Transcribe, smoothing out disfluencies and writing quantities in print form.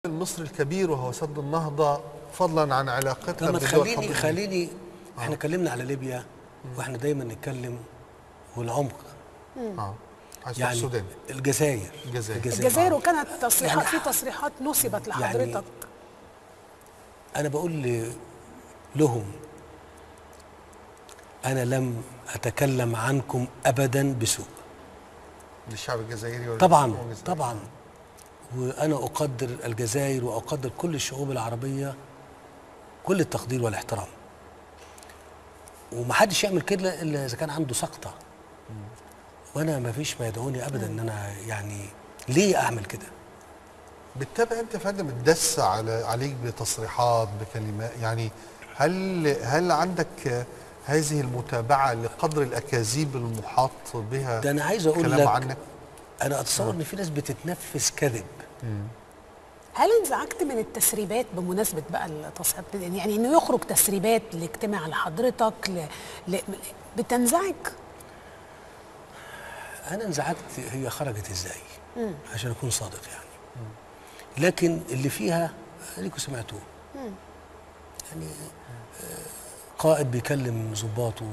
المصري الكبير وهو سد النهضة، فضلا عن علاقتنا لما بدول خليني احنا اتكلمنا على ليبيا واحنا دايما نتكلم والعمق. يعني السودان، الجزائر وكانت تصريحات في تصريحات نسبت لحضرتك. يعني انا بقول لهم انا لم اتكلم عنكم ابدا بسوء للشعب الجزائري طبعا وانا اقدر الجزائر واقدر كل الشعوب العربيه كل التقدير والاحترام، ومحدش يعمل كده الا اذا كان عنده سقطه. وانا ما فيش ما يدعوني ابدا ان انا يعني ليه اعمل كده. بالتالي انت يا فندم اتدس عليك بتصريحات بكلمات، يعني هل عندك هذه المتابعه لقدر الاكاذيب المحاط بها؟ ده انا عايز اقول لك عنك؟ انا اتصور ان في ناس بتتنفس كذب. هل انزعجت من التسريبات بمناسبه بقى التصريحات، يعني انه يخرج تسريبات لاجتماع لحضرتك بتنزعج؟ انا انزعجت هي خرجت ازاي عشان اكون صادق يعني. لكن اللي فيها اديكوا سمعتوه. يعني قائد بيكلم ضباطه